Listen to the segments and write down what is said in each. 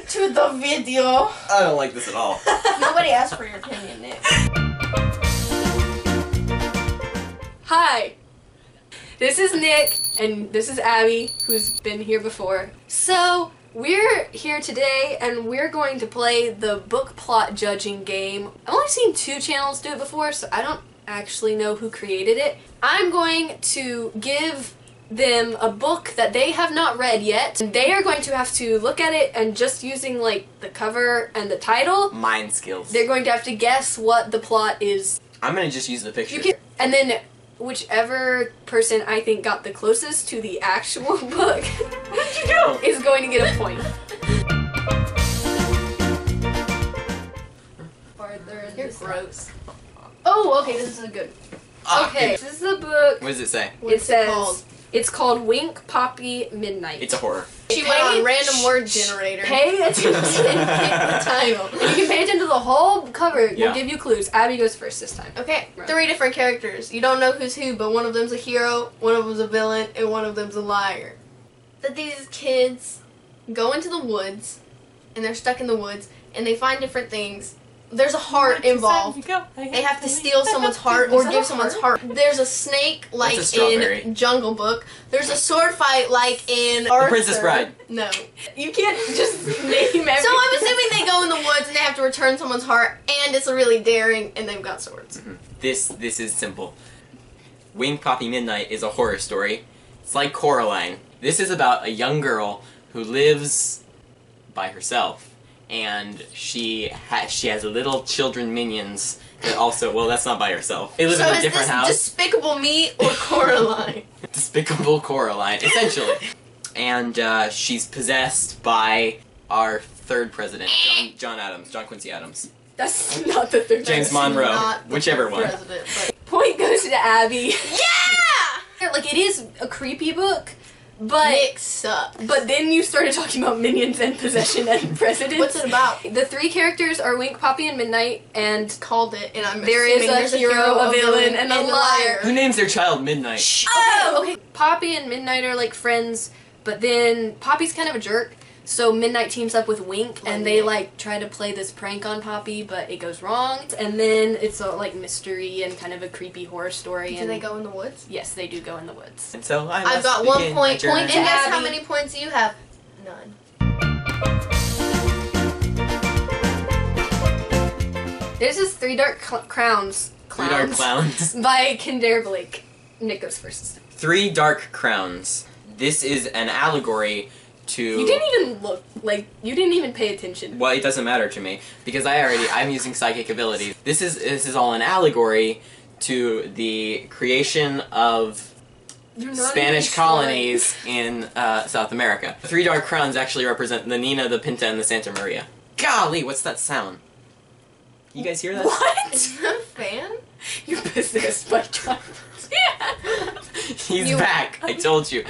to the video. I don't like this at all. Nobody asked for your opinion, Nick. Hi, this is Nick, and this is Abby, who's been here before. So, we're here today, and we're going to play the book plot judging game. I've only seen 2 channels do it before, so I don't actually know who created it. I'm going to give them a book that they have not read yet, and they are going to have to look at it, and just using like the cover and the title, Mind skills. they're going to have to guess what the plot is. I'm gonna just use the picture. And then whichever person I think got the closest to the actual book is going to get a point. You're gross. Oh, okay, this is a good. Okay, this is the book. What does it say? It says it's called Wink Poppy Midnight. It's a horror. She went on random word generator. Pay attention and the title. you can pay attention to the whole cover. Yeah. We'll give you clues. Abby goes first this time. Okay, Right. 3 different characters. You don't know who's who, but one of them's a hero, one of them's a villain, and one of them's a liar. That these kids go into the woods, and they're stuck in the woods, and they find different things. There's a heart involved. They have to steal someone's heart or give someone's heart. There's a snake like in Jungle Book. There's a sword fight like in Arthur. The Princess Bride. No. You can't just name everything. So I'm assuming they go in the woods and they have to return someone's heart, and it's a really daring, and they've got swords. Mm-hmm. This is simple. Wink Poppy Midnight is a horror story. It's like Coraline. This is about a young girl who lives by herself, and she has little children minions that also, well, that's not by herself. They live in a different house. Despicable Me or Coraline? Despicable Coraline, essentially. And she's possessed by our 3rd president, John Quincy Adams. That's not the third. James Monroe, whichever one. Point goes to Abby. Yeah! Like, it is a creepy book, but Nick sucks. But then you started talking about minions and possession and presidents. What's it about? The 3 characters are Wink, Poppy, and Midnight, and Called it, and I'm there is assuming a hero, a villain, and a liar. Who names their child Midnight? Shh. Oh, okay. Poppy and Midnight are like friends, but then Poppy's kind of a jerk, so Midnight teams up with Wink, and they like try to play this prank on Poppy, but it goes wrong. And then it's a like mystery and kind of a creepy horror story. Do they go in the woods? Yes, they do go in the woods. And so I've got 1 point. And guess Abby. how many points you have? None. This is Three Dark Crowns. 3 Dark Clowns. By Kinder Blake. Nick goes first. 3 Dark Crowns. This is an allegory to... You didn't even look, like, you didn't even pay attention. Well, it doesn't matter to me, because I'm using psychic abilities. This is all an allegory to the creation of Spanish colonies in South America. The 3 Dark Crowns actually represent the Nina, the Pinta, and the Santa Maria. Golly, what's that sound? You guys hear that? What? A fan? You're possessed by drivers. He's back, I told you.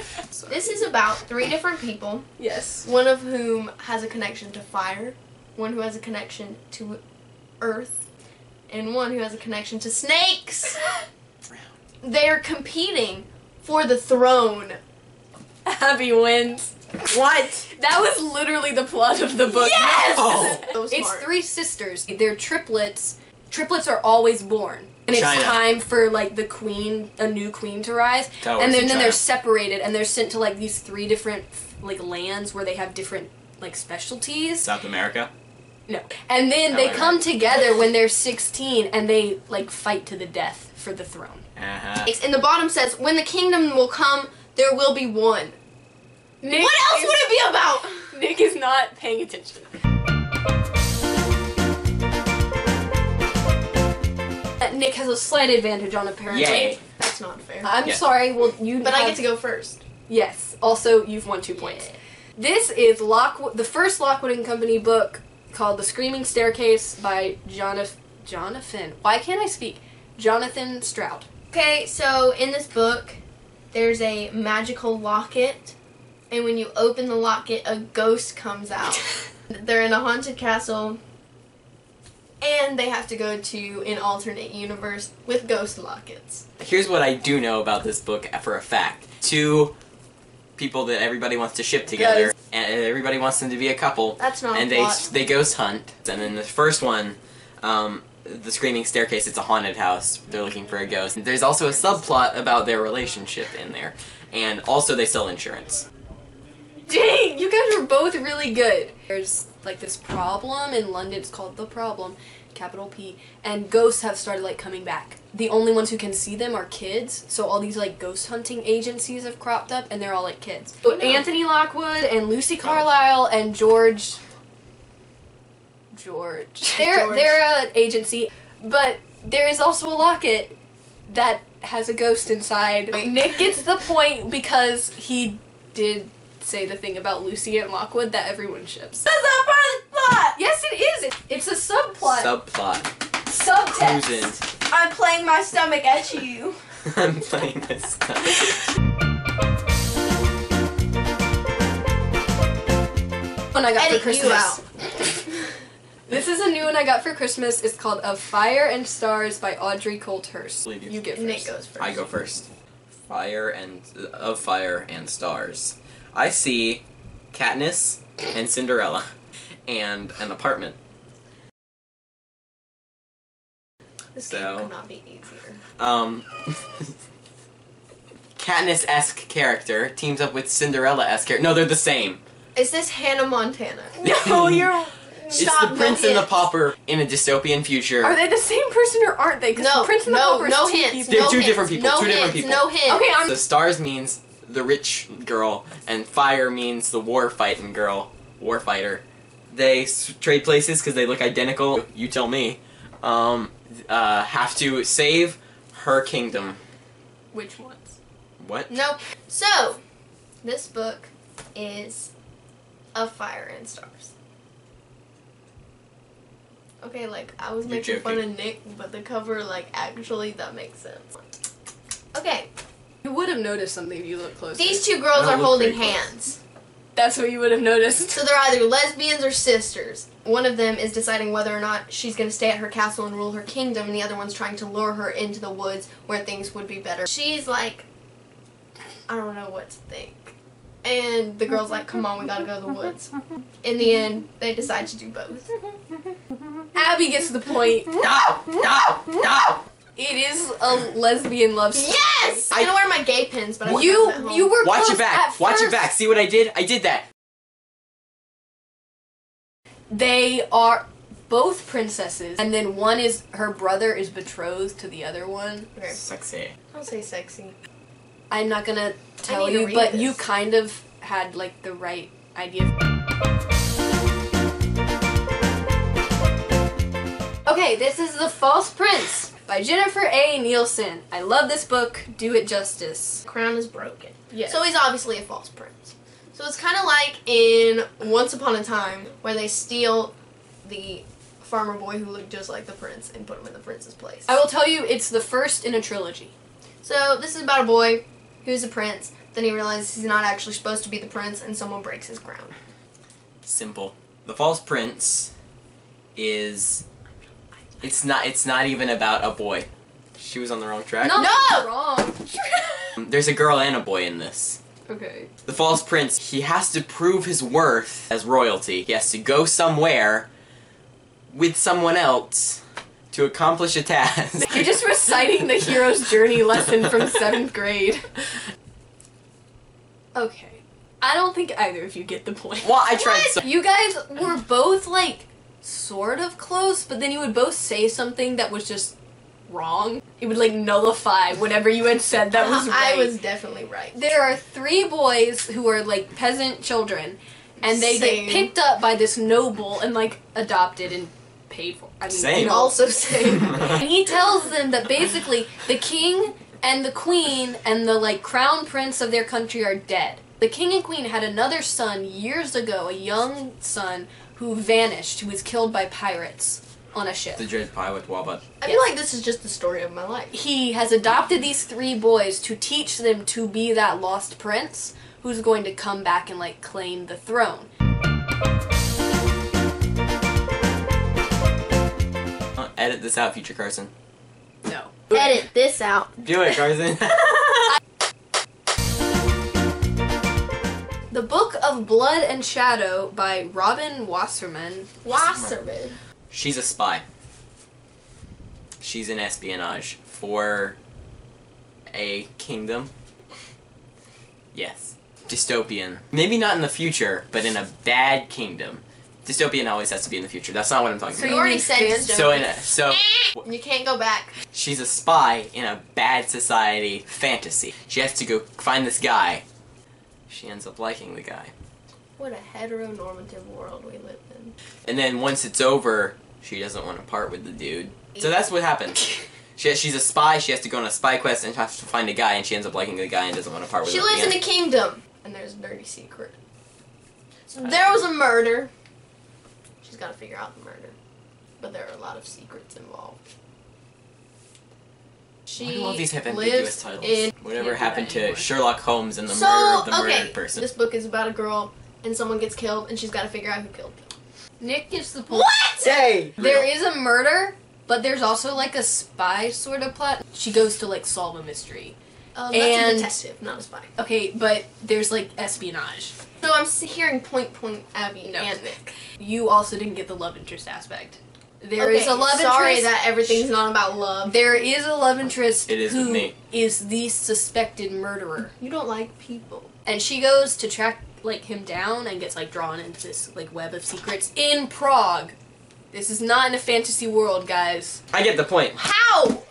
This is about 3 different people. Yes. One of whom has a connection to fire, one who has a connection to earth, and one who has a connection to snakes. They're competing for the throne. Abby wins. What? That was literally the plot of the book. Yes! Oh. So It's smart. 3 sisters. They're triplets. Triplets are always born. And it's China. time for, like, the queen, a new queen to rise. And then they're separated, and they're sent to, like, these 3 different, like, lands where they have different, like, specialties. South America? No. And then they come together when they're 16, and they, like, fight to the death for the throne. Uh-huh. And the bottom says, when the kingdom will come, there will be one. Nick What else would it be about? Nick is not paying attention. Nick has a slight advantage on apparently. Yay. That's not fair. I'm Yeah. sorry, well, you But I get to go first. Yes. Also, you've won 2 points. This is the first Lockwood and Company book called The Screaming Staircase by Jonathan. Why can't I speak? Jonathan Stroud. Okay, so in this book, there's a magical locket, and when you open the locket, a ghost comes out. They're in a haunted castle, and they have to go to an alternate universe with ghost lockets. Here's what I do know about this book for a fact. 2 people that everybody wants to ship together, and everybody wants them to be a couple. That's not and a plot. they ghost hunt. And then the first one, the Screaming Staircase, it's a haunted house. They're looking for a ghost. There's also a subplot about their relationship in there. And also they sell insurance. Dang, you guys were both really good. There's like this problem in London, it's called The Problem, capital P, and ghosts have started like coming back. The only ones who can see them are kids, so all these like ghost hunting agencies have cropped up and they're all like kids. So Anthony Lockwood and Lucy Carlisle and George. They're an agency, but there is also a locket that has a ghost inside. Nick gets the point because he did say the thing about Lucy and Lockwood that everyone ships. That's not part of the plot! Yes, it is. It's a subplot. Subplot. Subtext. I'm playing my stomach at you. I'm playing this stuff. One I got Edit for Christmas. you out. This is a new one I got for Christmas. It's called Of Fire and Stars by Audrey Coulthurst. You get first. Nick goes first. I go first. Of Fire and Stars. I see Katniss and Cinderella and an apartment. This game could not be easier. Katniss-esque character teams up with Cinderella-esque character. No, they're the same. Is this Hannah Montana? No, you're... It's the Prince and the Pauper in a dystopian future. Are they the same person or aren't they? 'Cause No, the Prince and the no, Pauper is no two hints. people. They're No two hints, different people, No two different hints, people. No hints. Okay, I'm... The stars means the rich girl, and fire means the war-fighting girl, warfighter. They trade places because they look identical. You tell me. Have to save her kingdom. Which ones? What? Nope. So, this book is Of Fire and Stars. Okay, like, I was You're making fun joking. of Nick, but the cover, like, actually, that makes sense. Okay, You would have noticed something if you look closer. these two girls I are don't look holding very close. hands. That's what you would have noticed. So they're either lesbians or sisters. One of them is deciding whether or not she's going to stay at her castle and rule her kingdom, and the other one's trying to lure her into the woods where things would be better. She's like, I don't know what to think. And the girl's like, come on, we gotta go to the woods. In the end, they decide to do both. Abby gets the point. No! It is a lesbian love story. Yes! I'm gonna wear my gay pins, but I You won't have them at you home. were Watch close your back. at Watch your first. back. See what I did? I did that. They are both princesses, and then one is her brother is betrothed to the other one. Okay. Sexy. Don't say sexy. I'm not gonna tell need to you, read but this. you kind of had like the right idea. Okay, this is The False Prince by Jennifer A. Nielsen. I love this book. Do it justice. Crown is broken. Yes. So he's obviously a false prince. So it's kind of like in Once Upon a Time, where they steal the farmer boy who looked just like the prince and put him in the prince's place. I will tell you, it's the first in a trilogy. So this is about a boy who's a prince. Then he realizes he's not actually supposed to be the prince, and someone breaks his crown. Simple. The False Prince is... It's not even about a boy. She was on the wrong track. No, No! wrong. There's a girl and a boy in this. Okay. The False Prince, he has to prove his worth as royalty. He has to go somewhere with someone else to accomplish a task. You're just reciting the hero's journey lesson from 7th grade. Okay. I don't think either of you get the point. Well, I tried so... You guys were both, like, sort of close, but then you would both say something that was just wrong. It would, like, nullify whatever you had said that was right. I was definitely right. There are 3 boys who are, like, peasant children, and they Same. get picked up by this noble and, like, adopted and paid for. I mean, Same. you know. Also same. And he tells them that basically the king and the queen and the, like, crown prince of their country are dead. The king and queen had another son years ago, a young son, who vanished, who was killed by pirates on a ship. The Dread Pirate Wobbutt. I feel like this is just the story of my life. He has adopted these 3 boys to teach them to be that lost prince who's going to come back and, like, claim the throne. Edit this out, future Carson. No. Edit this out. Do it, Carson. The Book of of Blood and Shadow by Robin Wasserman. Wasserman. She's a spy. She's in espionage for a kingdom. Yes. Dystopian. Maybe not in the future, but in a bad kingdom. Dystopian always has to be in the future. That's not what I'm talking So about. you already said dystopian. So You can't go back. she's a spy in a bad society fantasy. She has to go find this guy. She ends up liking the guy. What a heteronormative world we live in. And then once it's over, she doesn't want to part with the dude. So that's what happens. She's a spy, she has to go on a spy quest and has to find a guy, and she ends up liking the guy and doesn't want to part with She him. lives in a kingdom, and there's a dirty secret. So there was a murder. She's got to figure out the murder. But there are a lot of secrets involved. Why do all these have lives ambiguous titles? in- Whatever Can't do happened that to anymore. Sherlock Holmes and the So, murder of the okay, murdered person? this book is about a girl, and someone gets killed, and she's got to figure out who killed them. Nick gets the point. What? Hey! There is a murder, but there's also like a spy sort of plot. She goes to like solve a mystery. That's And- a detective, not a spy. Okay, but there's like espionage. So I'm hearing point, Abby, No. and Nick. You also didn't get the love interest aspect. There is a love sorry interest. that everything's not about love. There is a love interest It is with who me. is the suspected murderer. You don't like people. And she goes to track like him down and gets like drawn into this like web of secrets in Prague. This is not in a fantasy world, guys. I get the point. How?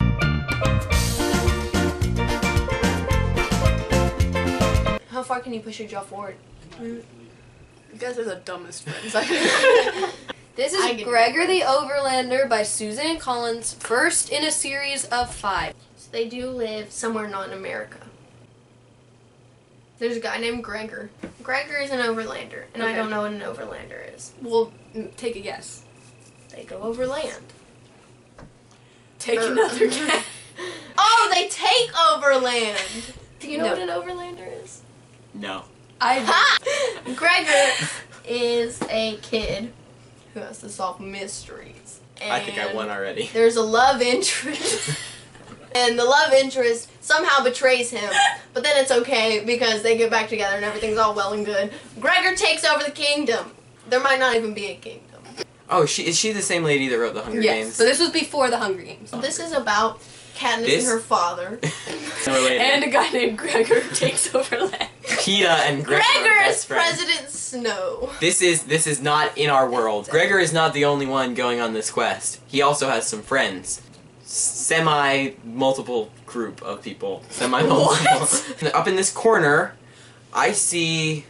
How far can you push your jaw forward? You guys are the dumbest friends. This I is get Gregor it. the Overlander by Suzanne Collins, first in a series of 5. So they do live somewhere not in America. There's a guy named Gregor. Gregor is an overlander, and I Okay. don't know what an overlander is. Well, take a guess. They go over land. Take Er. another guess. Oh, they take over land! Do you know No. what an overlander is? No. I Gregor is a kid who has to solve mysteries. I think I And won already. There's a love interest. And the love interest somehow betrays him. But then it's okay because they get back together and everything's all well and good. Gregor takes over the kingdom. There might not even be a kingdom. Oh, is she the same lady that wrote the Hunger yes. Games? So this was before the Hunger Games. This is about Katniss This- and her father. Related. And a guy named Gregor takes over land. Peeta and Gregor are Gregor is best friends. President Snow. This is not in our world. Gregor is not the only one going on this quest. He also has some friends. Semi-multiple group of people. Semi-multiple. Up in this corner, I see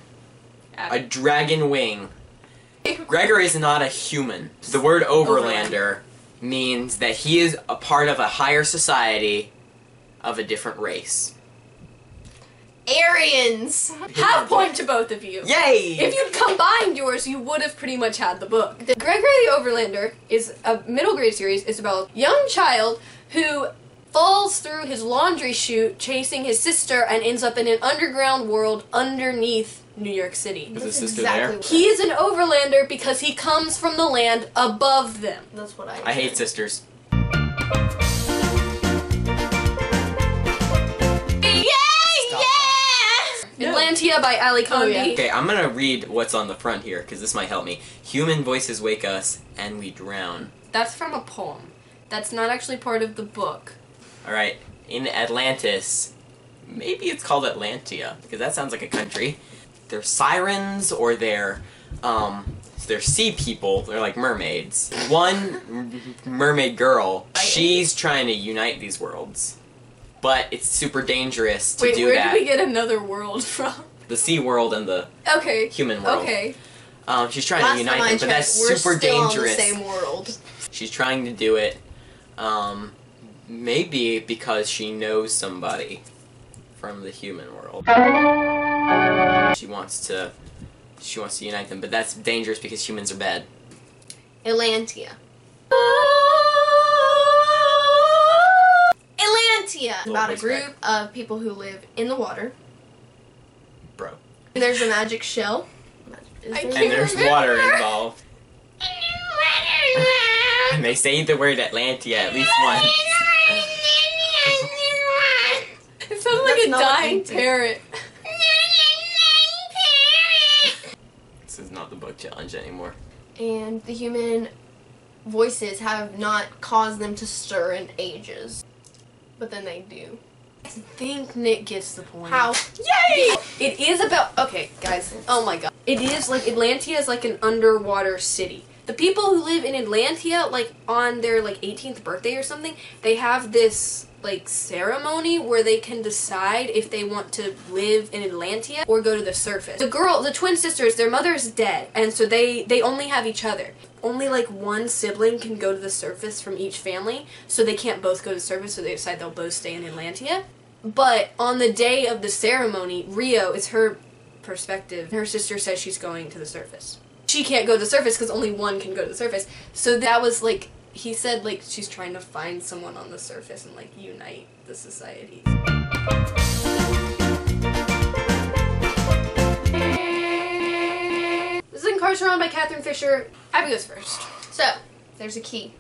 a dragon wing. Gregor is not a human. The word overlander means that he is a part of a higher society of a different race. Aryans. Half point to both of you. Yay! If you'd combined yours, you would have pretty much had the book. Gregor the Overlander is a middle grade series. It's about a young child who falls through his laundry chute chasing his sister and ends up in an underground world underneath New York City. Was his That's sister exactly there? what- He is an Overlander because he comes from the land above them. That's what I hate sisters. Yeah! Atlantia by Ali Condi. yeah. Okay, I'm gonna read what's on the front here, because this might help me. Human voices wake us, and we drown. That's from a poem. That's not actually part of the book. Alright, in Atlantis, maybe it's called Atlantia, because that sounds like a country. They're sirens, or they're sea people. They're like mermaids. One mermaid girl, she's trying to unite these worlds. But it's super dangerous to Wait, do where that. did we get another world from? The sea world and the Okay. human world. Okay. She's trying Last to unite time I them, but checked, that's we're super still dangerous. on the same world. She's trying to do it, maybe because she knows somebody from the human world. She wants to unite them, but that's dangerous because humans are bad. Atlantia. Atlantia! About a voice group of people who live in the water. Bro. There's a magic shell. Is I there- can't And there's remember. water involved. And they say the word Atlantia at least once. It sounds like That's a not what dying they do. parrot. book challenge anymore. And the human voices have not caused them to stir in ages. But then they do. I think Nick gets the point. How? Yay! It is about... Okay, guys. Oh my god. It is like... Atlantia is like an underwater city. The people who live in Atlantia, like, on their, like, 18th birthday or something, they have this, like, ceremony where they can decide if they want to live in Atlantia or go to the surface. The twin sisters, their mother is dead, and so they only have each other. Only, like, one sibling can go to the surface from each family, so they can't both go to the surface, so they decide they'll both stay in Atlantia. But on the day of the ceremony, Rio, it's her perspective, her sister says she's going to the surface. She can't go to the surface because only one can go to the surface. So that was, like, he said, like, she's trying to find someone on the surface and, like, unite the society. This is Incarceron by Catherine Fisher. Abby goes first. So, there's a key.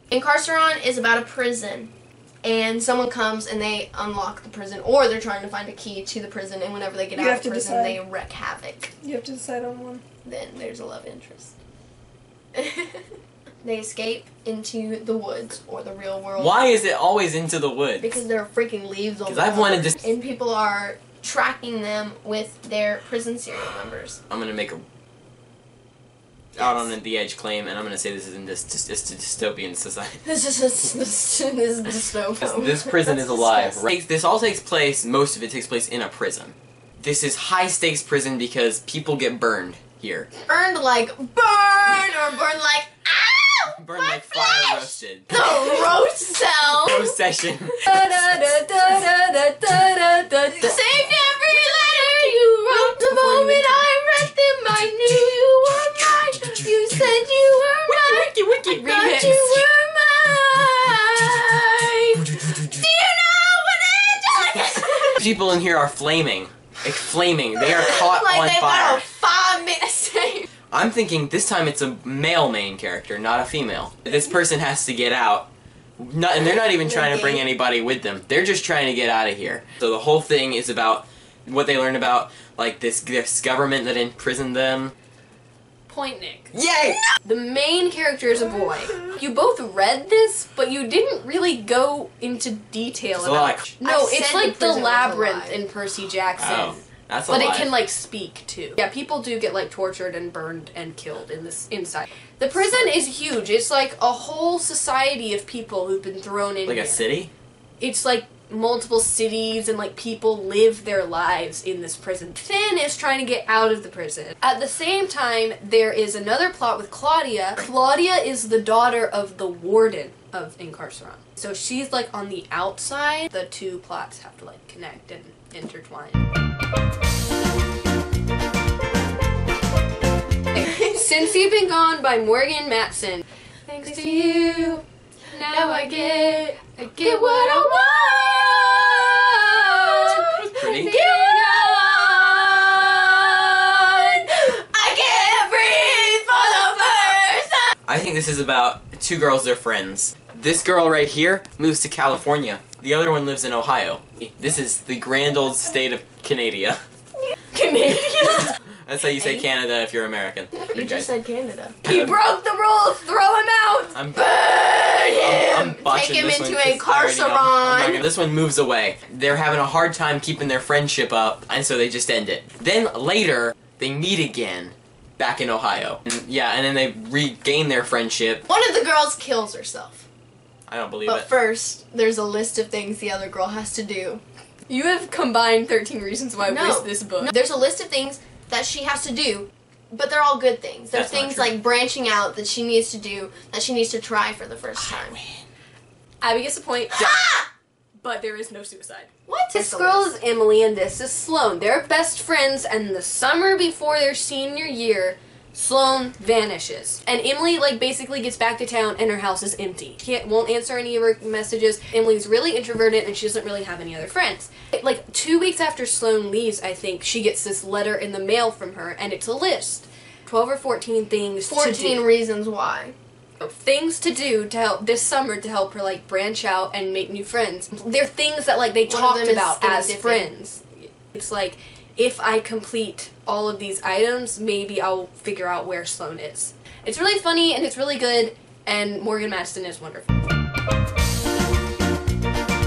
Incarceron is about a prison. And someone comes and they unlock the prison, or they're trying to find a key to the prison, and whenever they get out of prison, they wreak havoc. You have to decide on one. Then there's a love interest. They escape into the woods, or the real world. Why is it always into the woods? Because there are freaking leaves all over. Because I've wanted to... And people are tracking them with their prison serial numbers. I'm going to make a... out on the edge claim, and I'm gonna say this is in this dystopian society. This is dystopian. This prison is alive. Right? This all takes place, most of it takes place in a prison. This is high stakes prison because people get burned here. Burned like burn, or burned like ow! Burned like fire roasted. The roast cell. Roast session. Saved every letter you wrote. The moment I read them, I knew you were mine. You said you were mine. Wiki, I thought you were mine. Do you know what angelic is? People in here are flaming. Like, flaming. They are caught like on they've fire. got a 5-minute save. I'm thinking this time it's a male main character, not a female. This person has to get out. And they're not even trying to bring anybody with them. They're just trying to get out of here. So the whole thing is about what they learn about, like, this government that imprisoned them. Point, Nick. Yay! The main character is a boy. You both read this, but you didn't really go into detail about it. No, it's like the labyrinth in Percy Jackson. Oh, that's a But lie. it can, like, speak, too. Yeah, people do get, like, tortured and burned and killed in this inside. The prison is huge. It's, like, a whole society of people who've been thrown in Like here. a city? It's, like, multiple cities and, like, people live their lives in this prison. Finn is trying to get out of the prison. At the same time, there is another plot with Claudia. Claudia is the daughter of the warden of Incarceron. So she's, like, on the outside. The two plots have to, like, connect and intertwine. Since You've Been Gone by Morgan Matson. Thanks to you, now I get what I want. Pretty. Get what I can't breathe for the first time. I think this is about two girls, they're friends. This girl right here moves to California. The other one lives in Ohio. This is the grand old state of Canada. Canada. That's how you say Canada if you're American. You just said Canada. He broke the rules! Throw him out! I'm Take botching him this into one 'cause I already know. I'm not Incarceron. gonna- This one moves away. They're having a hard time keeping their friendship up, and so they just end it. Then later, they meet again, back in Ohio. And then they regain their friendship. One of the girls kills herself. I don't believe But it. first, there's a list of things the other girl has to do. You have combined 13 Reasons Why with this book. No, there's a list of things that she has to do, but they're all good things. There's That's not things true. like branching out that she needs to do, that she needs to try for the first time. Abby gets a point. But there is no suicide. What? This girl is Emily and this is Sloane. They're best friends, and the summer before their senior year, Sloane vanishes. And Emily, like, basically gets back to town and her house is empty. She won't answer any of her messages. Emily's really introverted and she doesn't really have any other friends. Like, 2 weeks after Sloane leaves, I think, she gets this letter in the mail from her, and it's a list. 12 or 14 things 14 to do. reasons why. Things to do to help this summer to help her, like, branch out and make new friends. They're things that, like, they One of talked them is about skinny as dipping. friends. It's like, if I complete all of these items, maybe I'll figure out where Sloane is. It's really funny and it's really good, and Morgan Maston is wonderful.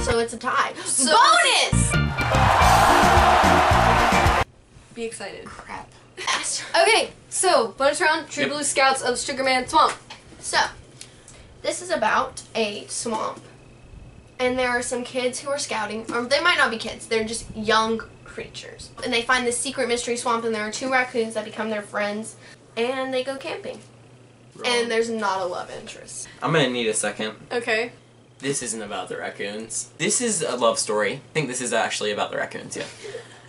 So it's a tie. So Bonus! Be excited. Crap. Okay, so bonus round, True Yep. Blue Scouts of Sugarman Swamp. So, this is about a swamp. And there are some kids who are scouting, or they might not be kids, they're just young creatures. And they find this secret mystery swamp, and there are 2 raccoons that become their friends, and they go camping. And there's not a love interest. I'm gonna need a second. Okay. This isn't about the raccoons. This is a love story. I think this is actually about the raccoons, yeah.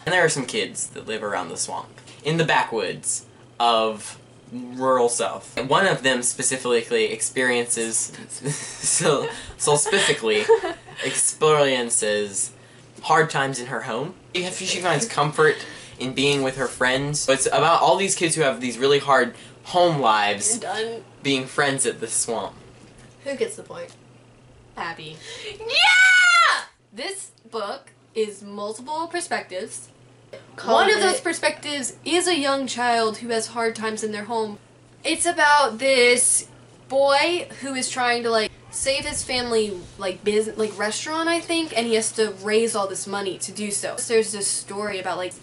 And there are some kids that live around the swamp, in the backwoods of rural South. And one of them specifically experiences hard times in her home. She finds comfort in being with her friends. It's about all these kids who have these really hard home lives Done. being friends at the swamp. Who gets the point? Abby. Yeah! This book is multiple perspectives. Call One of it. those perspectives is a young child who has hard times in their home. It's about this boy who is trying to like save his family business, restaurant, I think, and he has to raise all this money to do so. There's this story about like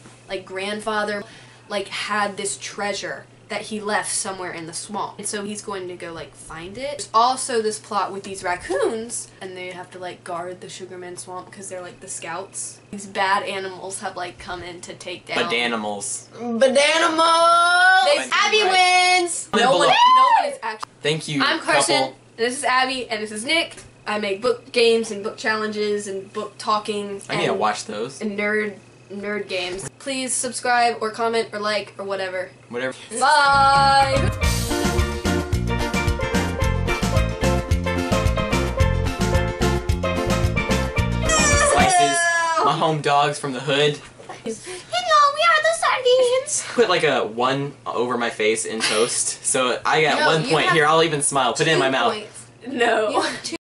grandfather had this treasure that he left somewhere in the swamp, and so he's going to go find it. There's also this plot with these raccoons, and they have to guard the Sugarman Swamp because they're the scouts. These bad animals have come in to take down. Bandanimals. Bananimals! Abby wins! No one is actually. Thank you, I'm Carson, couple. and this is Abby, and this is Nick. I make book games and book challenges and book talking. I need to watch those. And nerd games. Please subscribe or comment or like or whatever. Whatever. Bye! Slices my home dogs from the hood. Hello, we are the sardines! Put a 1 over my face in toast. So I got No, 1 you point. have Here, I'll even smile. Put it in my 2 mouth. points. No. You have 2